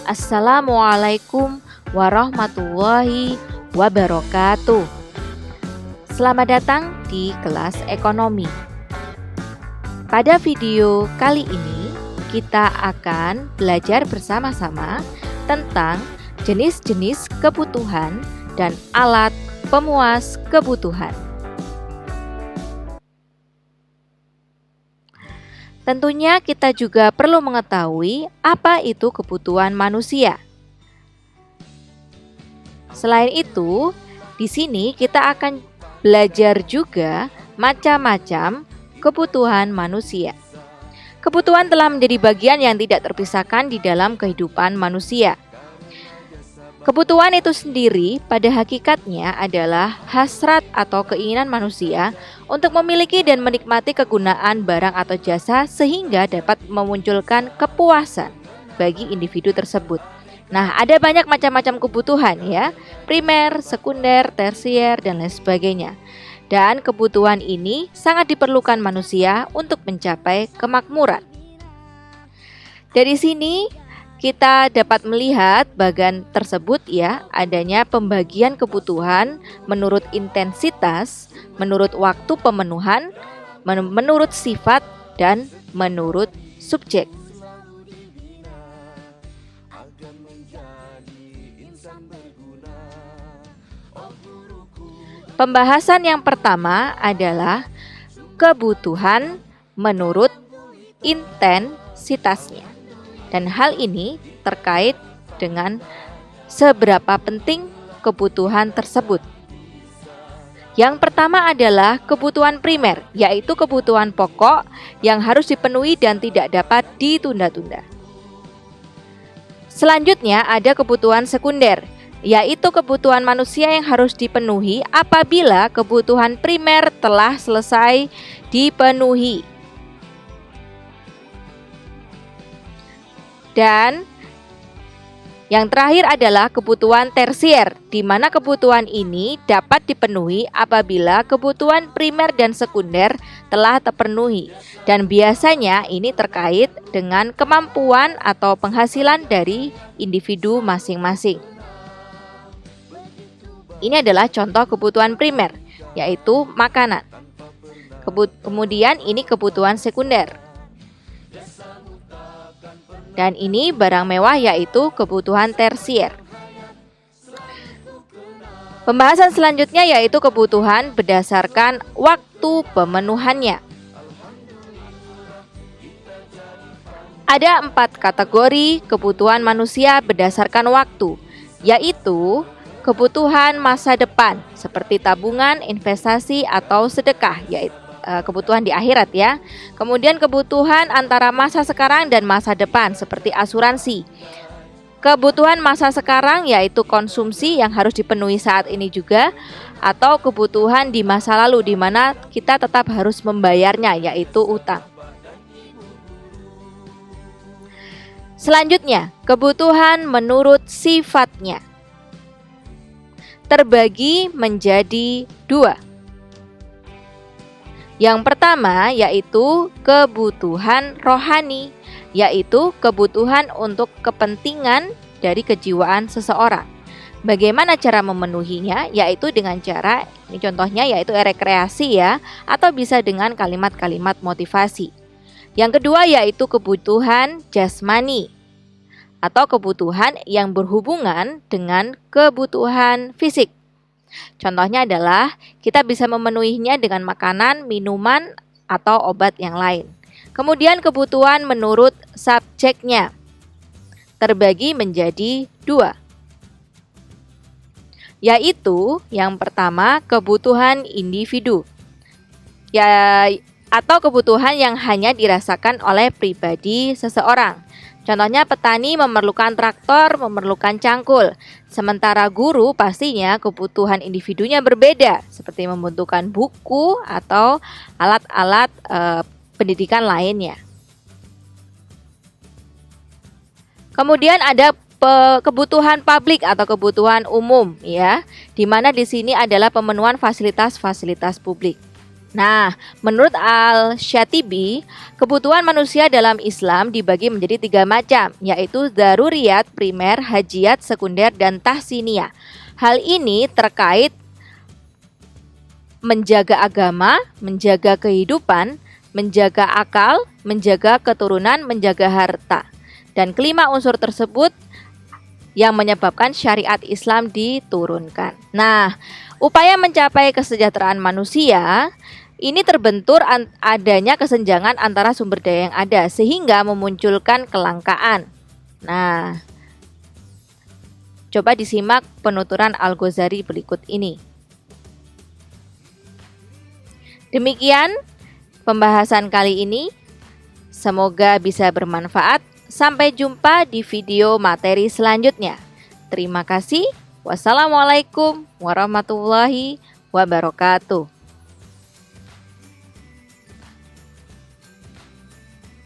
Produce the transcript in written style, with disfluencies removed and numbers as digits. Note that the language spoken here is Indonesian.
Assalamualaikum warahmatullahi wabarakatuh. Selamat datang di kelas ekonomi. Pada video kali ini, kita akan belajar bersama-sama tentang jenis-jenis kebutuhan dan alat pemuas kebutuhan. Tentunya kita juga perlu mengetahui apa itu kebutuhan manusia. Selain itu, di sini kita akan belajar juga macam-macam kebutuhan manusia. Kebutuhan telah menjadi bagian yang tidak terpisahkan di dalam kehidupan manusia. Kebutuhan itu sendiri pada hakikatnya adalah hasrat atau keinginan manusia untuk memiliki dan menikmati kegunaan barang atau jasa sehingga dapat memunculkan kepuasan bagi individu tersebut. Nah, ada banyak macam-macam kebutuhan ya, primer, sekunder, tersier, dan lain sebagainya. Dan kebutuhan ini sangat diperlukan manusia untuk mencapai kemakmuran. Dari sini kita dapat melihat bagian tersebut ya, adanya pembagian kebutuhan menurut intensitas, menurut waktu pemenuhan, menurut sifat, dan menurut subjek. Pembahasan yang pertama adalah kebutuhan menurut intensitasnya. Dan hal ini terkait dengan seberapa penting kebutuhan tersebut. Yang pertama adalah kebutuhan primer, yaitu kebutuhan pokok yang harus dipenuhi dan tidak dapat ditunda-tunda. Selanjutnya ada kebutuhan sekunder, yaitu kebutuhan manusia yang harus dipenuhi apabila kebutuhan primer telah selesai dipenuhi. Dan yang terakhir adalah kebutuhan tersier, di mana kebutuhan ini dapat dipenuhi apabila kebutuhan primer dan sekunder telah terpenuhi. Dan biasanya ini terkait dengan kemampuan atau penghasilan dari individu masing-masing. Ini adalah contoh kebutuhan primer, yaitu makanan. Kemudian ini kebutuhan sekunder. Dan ini barang mewah, yaitu kebutuhan tersier. Pembahasan selanjutnya yaitu kebutuhan berdasarkan waktu pemenuhannya. Ada 4 kategori kebutuhan manusia berdasarkan waktu, yaitu kebutuhan masa depan seperti tabungan, investasi, atau sedekah, yaitu kebutuhan di akhirat ya. Kemudian kebutuhan antara masa sekarang dan masa depan seperti asuransi. Kebutuhan masa sekarang yaitu konsumsi yang harus dipenuhi saat ini juga, atau kebutuhan di masa lalu di mana kita tetap harus membayarnya yaitu utang. Selanjutnya, kebutuhan menurut sifatnya terbagi menjadi 2. Yang pertama yaitu kebutuhan rohani, yaitu kebutuhan untuk kepentingan dari kejiwaan seseorang. Bagaimana cara memenuhinya? Yaitu dengan cara, ini contohnya yaitu rekreasi ya, atau bisa dengan kalimat-kalimat motivasi. Yang kedua yaitu kebutuhan jasmani, atau kebutuhan yang berhubungan dengan kebutuhan fisik. Contohnya adalah kita bisa memenuhinya dengan makanan, minuman, atau obat yang lain. Kemudian kebutuhan menurut subjeknya terbagi menjadi 2. Yaitu yang pertama kebutuhan individu, ya, atau kebutuhan yang hanya dirasakan oleh pribadi seseorang. Contohnya petani memerlukan traktor, memerlukan cangkul. Sementara guru pastinya kebutuhan individunya berbeda, seperti membutuhkan buku atau alat-alat pendidikan lainnya. Kemudian ada kebutuhan publik atau kebutuhan umum ya, di mana di sini adalah pemenuhan fasilitas-fasilitas publik. Nah, menurut Al-Syatibi, kebutuhan manusia dalam Islam dibagi menjadi 3 macam, yaitu daruriyat, primer, hajiyat, sekunder, dan tahsiniyah. Hal ini terkait menjaga agama, menjaga kehidupan, menjaga akal, menjaga keturunan, menjaga harta. Dan kelima unsur tersebut yang menyebabkan syariat Islam diturunkan. Nah, upaya mencapai kesejahteraan manusia ini terbentur adanya kesenjangan antara sumber daya yang ada sehingga memunculkan kelangkaan. Nah, coba disimak penuturan Al-Ghazali berikut ini. Demikian pembahasan kali ini. Semoga bisa bermanfaat. Sampai jumpa di video materi selanjutnya. Terima kasih. Wassalamualaikum warahmatullahi wabarakatuh.